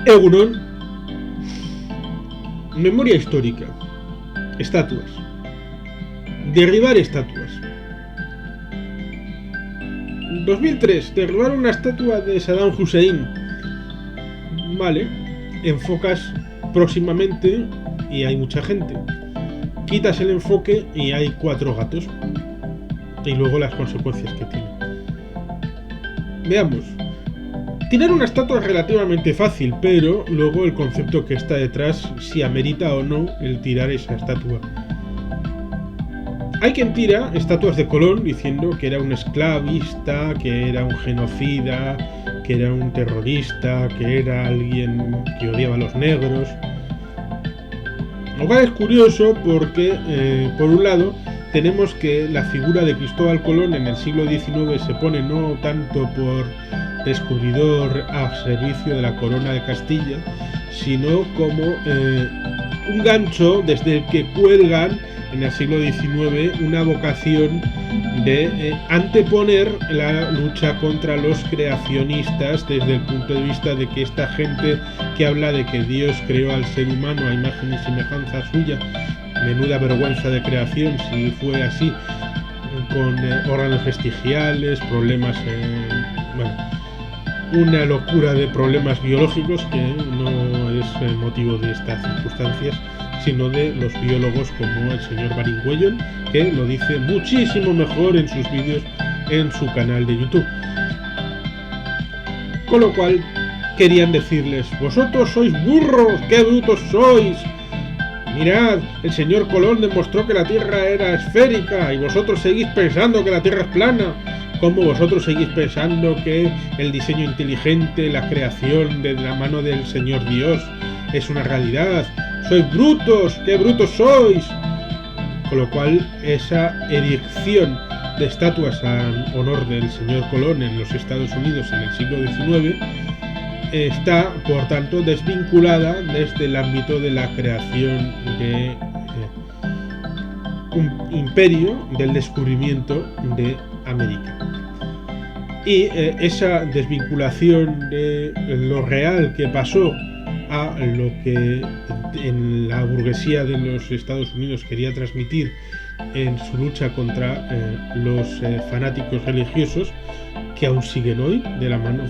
Egunon. Memoria histórica. Estatuas. Derribar estatuas. 2003. Derribar una estatua de Saddam Hussein. Vale. Enfocas próximamente y hay mucha gente. Quitas el enfoque y hay 4 gatos. Y luego las consecuencias que tiene. Veamos. Tirar una estatua es relativamente fácil, pero luego el concepto que está detrás, si amerita o no el tirar esa estatua. Hay quien tira estatuas de Colón diciendo que era un esclavista, que era un genocida, que era un terrorista, que era alguien que odiaba a los negros. Lo cual es curioso porque, por un lado, tenemos que la figura de Cristóbal Colón en el siglo XIX se pone no tanto por descubridor a servicio de la corona de Castilla, sino como un gancho desde el que cuelgan en el siglo XIX una vocación de anteponer la lucha contra los creacionistas desde el punto de vista de que esta gente que habla de que Dios creó al ser humano a imagen y semejanza suya, menuda vergüenza de creación si fue así, con órganos vestigiales, problemas, bueno, una locura de problemas biológicos que no es motivo de estas circunstancias, sino de los biólogos como el señor Baringüello, que lo dice muchísimo mejor en sus vídeos en su canal de YouTube. Con lo cual querían decirles: vosotros sois burros, qué brutos sois. Mirad, el señor Colón demostró que la Tierra era esférica y vosotros seguís pensando que la Tierra es plana. ¿Cómo vosotros seguís pensando que el diseño inteligente, la creación de la mano del señor Dios es una realidad? ¡Sois brutos! ¡Qué brutos sois! Con lo cual, esa erección de estatuas en honor del señor Colón en los Estados Unidos en el siglo XIX está, por tanto, desvinculada desde el ámbito de la creación de un imperio, del descubrimiento de América. Y esa desvinculación de lo real que pasó a lo que en la burguesía de los Estados Unidos quería transmitir en su lucha contra los fanáticos religiosos, que aún siguen hoy de la mano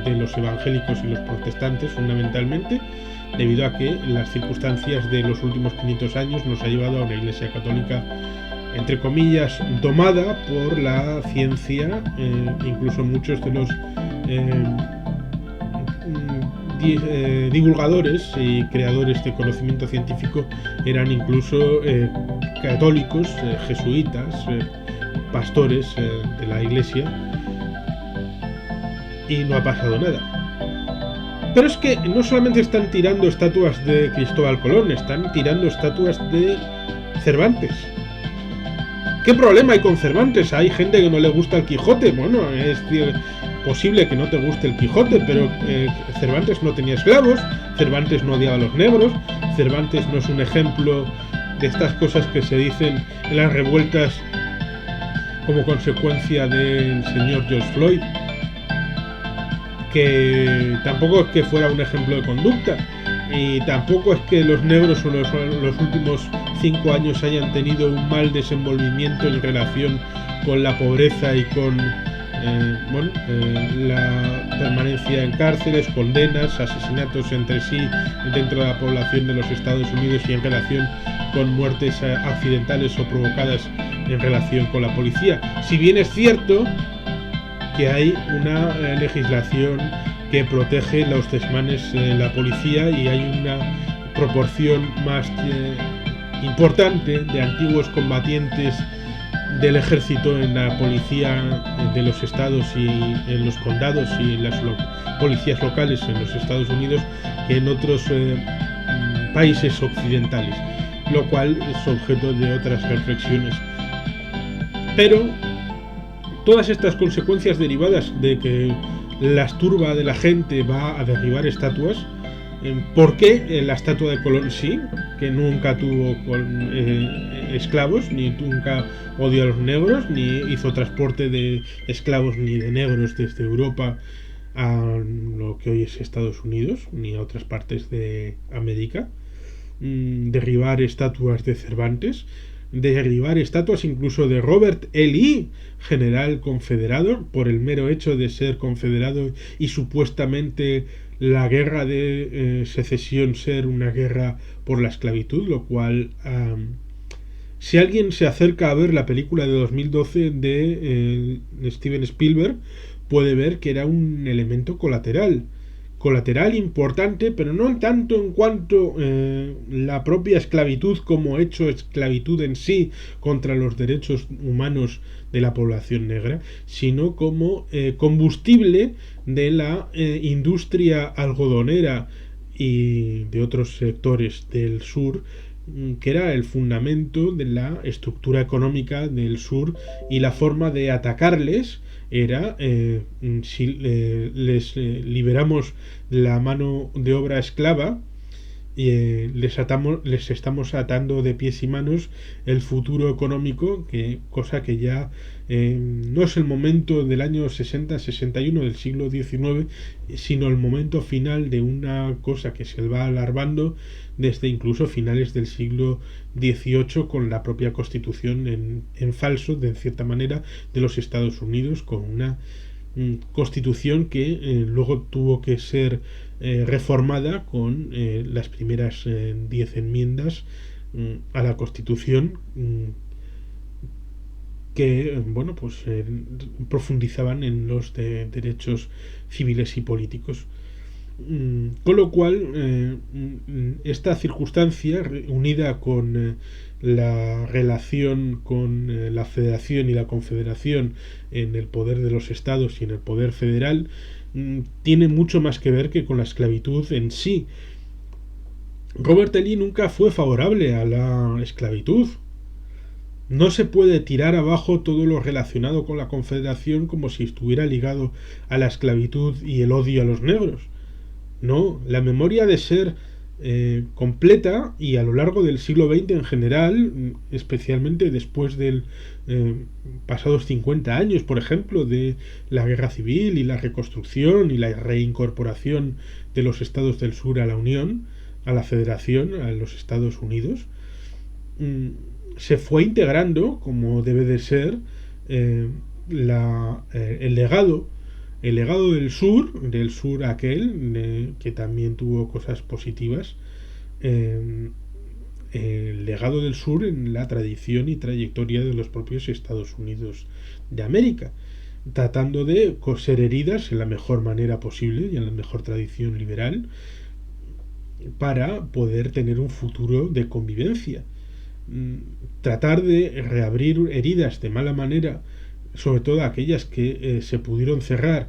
de los evangélicos y los protestantes fundamentalmente, debido a que las circunstancias de los últimos 500 años nos ha llevado a una iglesia católica, entre comillas, domada por la ciencia. Incluso muchos de los divulgadores y creadores de conocimiento científico eran incluso católicos, jesuitas, pastores de la iglesia, y no ha pasado nada. Pero es que no solamente están tirando estatuas de Cristóbal Colón, están tirando estatuas de Cervantes. ¿Qué problema hay con Cervantes? Hay gente que no le gusta el Quijote. Bueno, es posible que no te guste el Quijote, pero Cervantes no tenía esclavos, Cervantes no odiaba a los negros, Cervantes no es un ejemplo de estas cosas que se dicen en las revueltas como consecuencia del señor George Floyd, que tampoco es que fuera un ejemplo de conducta, y tampoco es que los negros en los últimos 5 años hayan tenido un mal desenvolvimiento en relación con la pobreza y con la permanencia en cárceles, condenas, asesinatos entre sí dentro de la población de los Estados Unidos y en relación con muertes accidentales o provocadas en relación con la policía. Si bien es cierto que hay una legislación que protege los desmanes de la policía y hay una proporción más importante de antiguos combatientes del ejército en la policía de los estados y en los condados y en las policías locales en los Estados Unidos que en otros países occidentales, lo cual es objeto de otras reflexiones. Pero todas estas consecuencias derivadas de que la turba de la gente va a derribar estatuas, ¿por qué la estatua de Colón sí, que nunca tuvo esclavos, ni nunca odió a los negros, ni hizo transporte de esclavos ni de negros desde Europa a lo que hoy es Estados Unidos ni a otras partes de América, derribar estatuas de Cervantes, derribar estatuas incluso de Robert E. Lee, general confederado, por el mero hecho de ser confederado y supuestamente la guerra de secesión ser una guerra por la esclavitud, lo cual si alguien se acerca a ver la película de 2012 de Steven Spielberg, puede ver que era un elemento colateral importante, pero no tanto en cuanto la propia esclavitud como hecho esclavitud en sí contra los derechos humanos de la población negra, sino como combustible de la industria algodonera y de otros sectores del sur, que era el fundamento de la estructura económica del sur, y la forma de atacarles era si les liberamos la mano de obra esclava, les estamos atando de pies y manos el futuro económico, cosa que ya no es el momento del año 60-61 del siglo XIX, sino el momento final de una cosa que se va alargando desde incluso finales del siglo XVIII, con la propia constitución en falso, de cierta manera, de los Estados Unidos, con una constitución que luego tuvo que ser reformada con las primeras 10 enmiendas a la Constitución, que bueno, pues profundizaban en los derechos civiles y políticos. Con lo cual, esta circunstancia, unida con la relación con la federación y la confederación en el poder de los estados y en el poder federal, tiene mucho más que ver que con la esclavitud en sí. Robert E. Lee nunca fue favorable a la esclavitud. No se puede tirar abajo todo lo relacionado con la confederación como si estuviera ligado a la esclavitud y el odio a los negros. No, la memoria ha de ser completa, y a lo largo del siglo XX en general, especialmente después del pasados 50 años, por ejemplo, de la guerra civil y la reconstrucción y la reincorporación de los estados del sur a la Unión, a la Federación, a los Estados Unidos, se fue integrando, como debe de ser, el legado del sur aquel, que también tuvo cosas positivas, el legado del sur en la tradición y trayectoria de los propios Estados Unidos de América, tratando de coser heridas en la mejor manera posible y en la mejor tradición liberal para poder tener un futuro de convivencia. Tratar de reabrir heridas de mala manera, sobre todo aquellas que se pudieron cerrar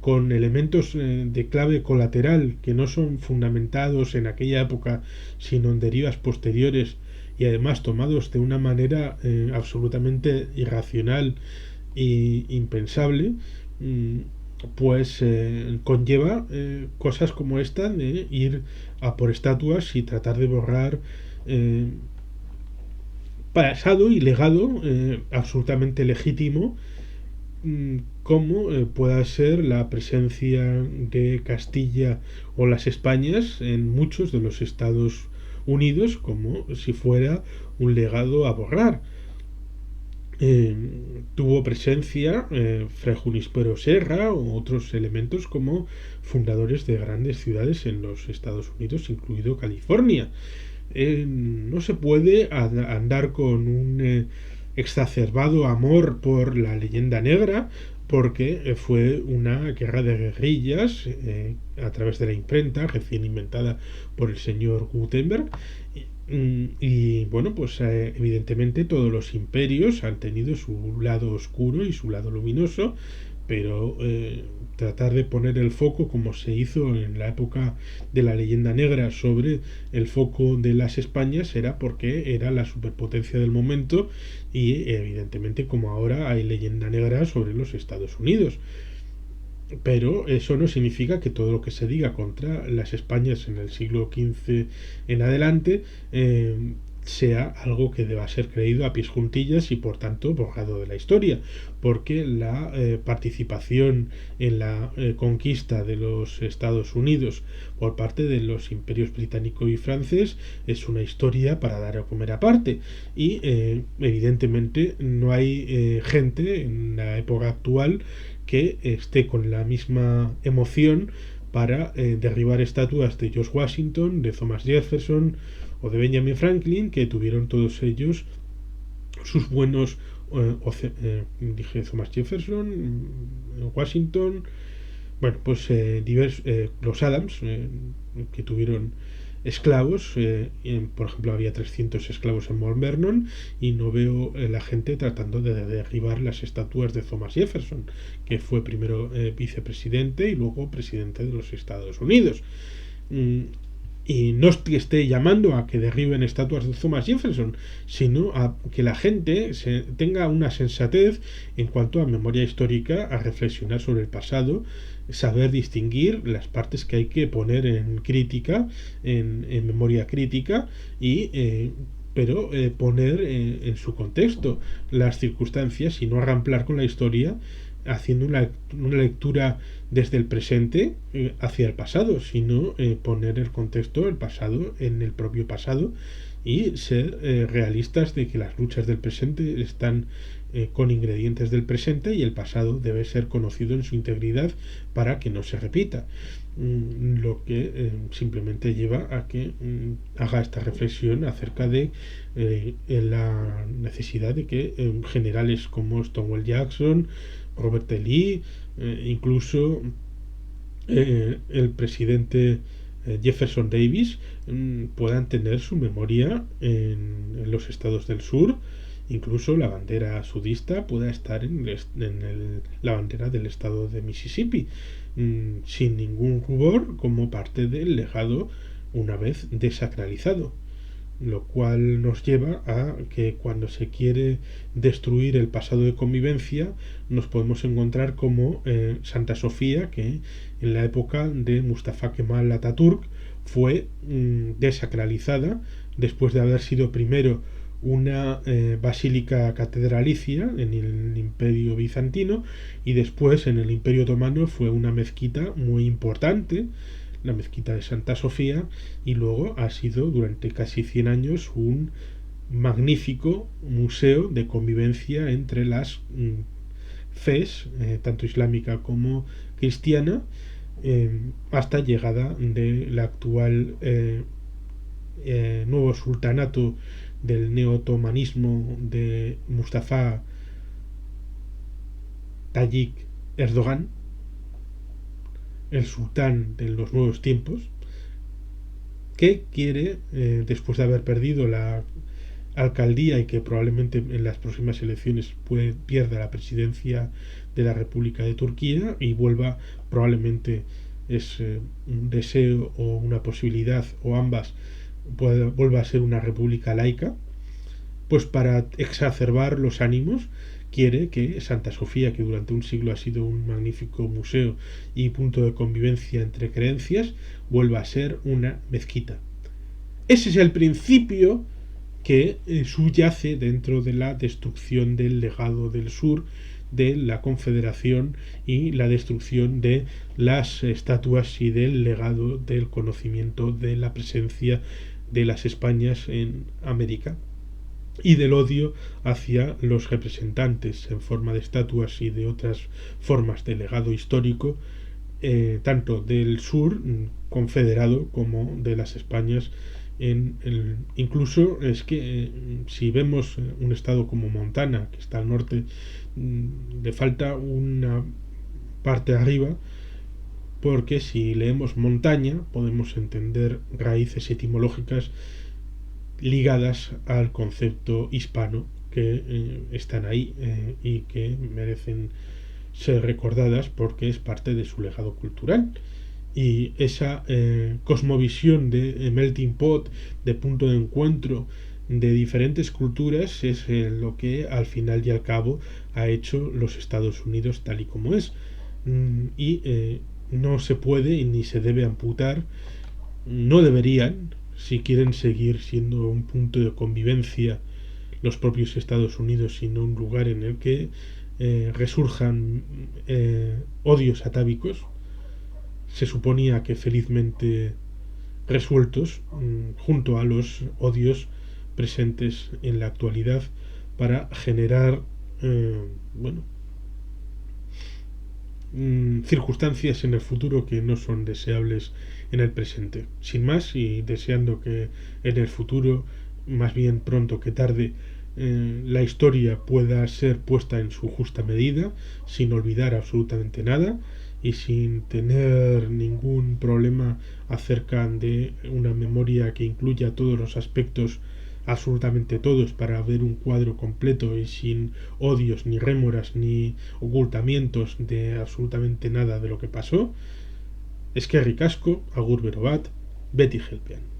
con elementos de clave colateral que no son fundamentados en aquella época, sino en derivas posteriores, y además tomados de una manera absolutamente irracional e impensable, pues conlleva cosas como esta de ir a por estatuas y tratar de borrar pasado y legado absolutamente legítimo, como pueda ser la presencia de Castilla o las Españas en muchos de los Estados Unidos, como si fuera un legado a borrar. Tuvo presencia Fray Juníspero Serra o otros elementos como fundadores de grandes ciudades en los Estados Unidos, incluido California. No se puede andar con un exacerbado amor por la leyenda negra, porque fue una guerra de guerrillas a través de la imprenta recién inventada por el señor Gutenberg. Y bueno, pues evidentemente todos los imperios han tenido su lado oscuro y su lado luminoso, pero tratar de poner el foco, como se hizo en la época de la leyenda negra, sobre el foco de las Españas, era porque era la superpotencia del momento, y evidentemente como ahora hay leyenda negra sobre los Estados Unidos. Pero eso no significa que todo lo que se diga contra las Españas en el siglo XV en adelante sea algo que deba ser creído a pies juntillas y por tanto borrado de la historia, porque la participación en la conquista de los Estados Unidos por parte de los imperios británico y francés es una historia para dar a comer aparte, y evidentemente no hay gente en la época actual que esté con la misma emoción para derribar estatuas de George Washington, de Thomas Jefferson o de Benjamin Franklin, que tuvieron todos ellos sus buenos dije Thomas Jefferson, Washington, bueno, pues los Adams, que tuvieron esclavos, por ejemplo había 300 esclavos en Mount Vernon, y no veo la gente tratando de derribar las estatuas de Thomas Jefferson, que fue primero vicepresidente y luego presidente de los Estados Unidos. Y no es que esté llamando a que derriben estatuas de Thomas Jefferson, sino a que la gente tenga una sensatez en cuanto a memoria histórica, a reflexionar sobre el pasado, saber distinguir las partes que hay que poner en crítica, en memoria crítica, y pero poner en su contexto las circunstancias y no arramplar con la historia haciendo una lectura desde el presente hacia el pasado, sino poner el contexto, el pasado, en el propio pasado, y ser realistas de que las luchas del presente están con ingredientes del presente, y el pasado debe ser conocido en su integridad para que no se repita. Lo que simplemente lleva a que haga esta reflexión acerca de la necesidad de que generales como Stonewall Jackson, Robert E. Lee, incluso el presidente Jefferson Davis puedan tener su memoria en los estados del sur. Incluso la bandera sudista pueda estar en la bandera del estado de Mississippi, sin ningún rubor, como parte del legado una vez desacralizado. Lo cual nos lleva a que cuando se quiere destruir el pasado de convivencia nos podemos encontrar como Santa Sofía, que en la época de Mustafa Kemal Atatürk fue desacralizada después de haber sido primero una basílica catedralicia en el Imperio Bizantino, y después en el Imperio Otomano fue una mezquita muy importante, la mezquita de Santa Sofía, y luego ha sido durante casi 100 años un magnífico museo de convivencia entre las fes, tanto islámica como cristiana, hasta llegada de la actual nuevo sultanato del neo-otomanismo de Mustafa Tayyip Erdogan, el sultán de los nuevos tiempos, que quiere, después de haber perdido la alcaldía y que probablemente en las próximas elecciones pierda la presidencia de la República de Turquía y vuelva, probablemente es un deseo o una posibilidad o ambas, vuelva a ser una república laica, pues para exacerbar los ánimos quiere que Santa Sofía, que durante un siglo ha sido un magnífico museo y punto de convivencia entre creencias, vuelva a ser una mezquita. Ese es el principio que subyace dentro de la destrucción del legado del sur, de la Confederación, y la destrucción de las estatuas y del legado del conocimiento de la presencia de las Españas en América, y del odio hacia los representantes en forma de estatuas y de otras formas de legado histórico, tanto del sur confederado como de las Españas. Incluso es que si vemos un estado como Montana, que está al norte, le falta una parte arriba, porque si leemos montaña podemos entender raíces etimológicas ligadas al concepto hispano que están ahí y que merecen ser recordadas porque es parte de su legado cultural. Y esa cosmovisión de melting pot, de punto de encuentro de diferentes culturas, es lo que al final y al cabo ha hecho los Estados Unidos tal y como es. Y no se puede ni se debe amputar, no deberían, si quieren seguir siendo un punto de convivencia los propios Estados Unidos, sino un lugar en el que resurjan odios atávicos, se suponía que felizmente resueltos junto a los odios presentes en la actualidad para generar bueno, circunstancias en el futuro que no son deseables en el presente. Sin más, y deseando que en el futuro, más bien pronto que tarde, la historia pueda ser puesta en su justa medida, sin olvidar absolutamente nada y sin tener ningún problema acerca de una memoria que incluya todos los aspectos, absolutamente todos, para ver un cuadro completo y sin odios, ni rémoras, ni ocultamientos de absolutamente nada de lo que pasó. Eskerrik asko, agur bero bat, beti helpean.